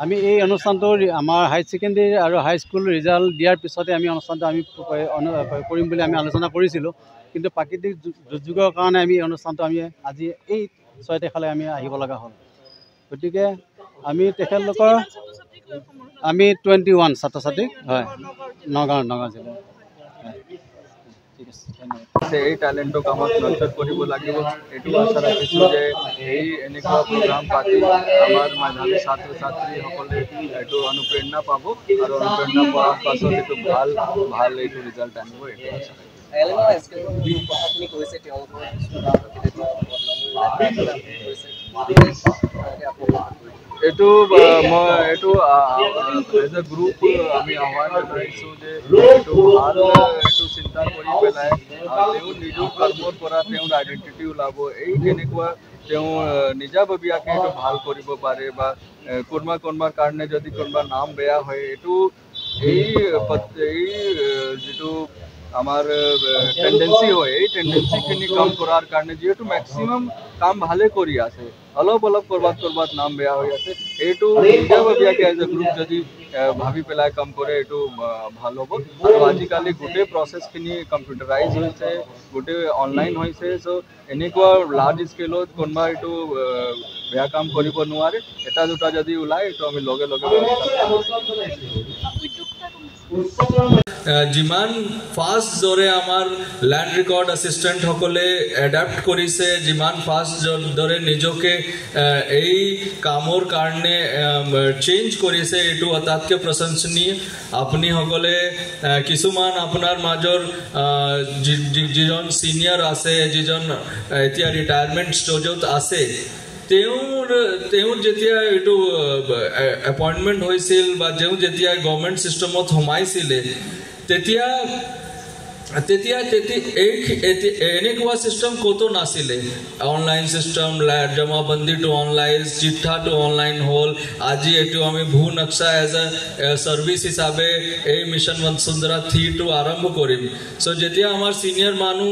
আমি এই অনুষ্ঠানটো আমাৰ হাই ছেকেণ্ডেৰী আৰু হাই স্কুল ৰিজাল্ট দিয়াৰ পিছতে আমি অনুষ্ঠানটো আমি কৰিম বুলি আমি আলোচনা কৰিছিলোঁ, কিন্তু প্ৰাকৃতিক দুৰ্যোগৰ কাৰণে আমি এই অনুষ্ঠানটো আমি আজি এই 6 তাৰিখলৈ আমি আহিব লগা হ'ল। গতিকে আমি তেখেতলোকৰ আমি 21 ছাত্ৰ ছাত্ৰী হয় নগাঁও জিলাৰ। ঠিক আছে, ধন্যবাদ। এই ট্যালেণ্টক আমাক নৰ্চাৰ কৰিব লাগিব, এইটো আশা ৰাখিছোঁ যে এই এনেকুৱা প্ৰগ্ৰাম পাতি আমাৰ মেধাৱী ছাত্ৰ ছাত্ৰীসকলে এইটো অনুপ্ৰেৰণা পাব আৰু অনুপ্ৰেৰণা পোৱাৰ পাছত এইটো ভাল এইটো ৰিজাল্ট আনিব, এইটো আশা এইটো মই এইটো এজ এ গ্ৰুপ আমি আহ্বান জনাইছোঁ যে এইটো ভাল এইটো চিন্তা কৰি পেলাই তেওঁ নিজৰ কৰ্মৰ পৰা তেওঁৰ আইডেণ্টিটি ওলাব, এই কেনেকুৱা তেওঁ নিজাববীয়াকৈ এইটো ভাল কৰিব পাৰে বা কোনোবাৰ কাৰণে যদি কোনোবা নাম বেয়া হয় এইটো এই যিটো আমাৰ টেন্ডেন্সি হয় এই টেন্ডেন্সিখিনি কাম কৰাৰ কাৰণে যিহেতু মেক্সিমাম কাম ভালে কৰি আছে, অলপ কৰবাত নাম বেয়া হৈ আছে, এইটো নিজাববীয়াকৈ এজ এ গ্ৰুপ যদি ভাবি পেলাই কাম কৰে এইটো ভাল হ'ব। আৰু আজিকালি গোটেই প্ৰচেছখিনি কম্পিউটাৰাইজ হৈছে, গোটেই অনলাইন হৈছে, চ' এনেকুৱা লাৰ্জ স্কেলত কোনোবা এইটো বেয়া কাম কৰিব নোৱাৰে, এটা দুটা যদি ওলায় এইটো আমি লগে যিমান ফাষ্ট দৰে আমাৰ ল্যান্ড ৰেকৰ্ড এছিষ্টেণ্ট সকলে এডাপ্ট কৰিছে, যিমান ফাষ্ট দৰে নিজকে এই কামৰ কাৰণে চেঞ্জ কৰিছে, এইটো আটাইতকৈ প্ৰশংসনীয়। আপুনি সকলে কিছুমান আপোনাৰ মাজৰ যিজন সিনিয়ৰ আছে, যিজন এতিয়া ৰিটায়াৰমেণ্ট ষ্টেজত আছে, তেওঁৰ যেতিয়া এইটো এপইণ্টমেণ্ট হৈছিল বা যেতিয়া গভৰ্ণমেণ্ট চিষ্টেমত সোমাইছিলে তেতিয়া এনেকুৱা চিষ্টেম ক'তো নাছিলে। অনলাইন চিষ্টেম, জমাবন্দী টু অনলাইন, চিঠা টু অনলাইন হ'ল। আজি এইটো আমি ভূ নক্সা এজ এ ছাৰ্ভিচ হিচাপে এই মিছন বসুন্ধৰা 3 টো আৰম্ভ কৰিম। চ' যেতিয়া আমাৰ চিনিয়ৰ মানুহ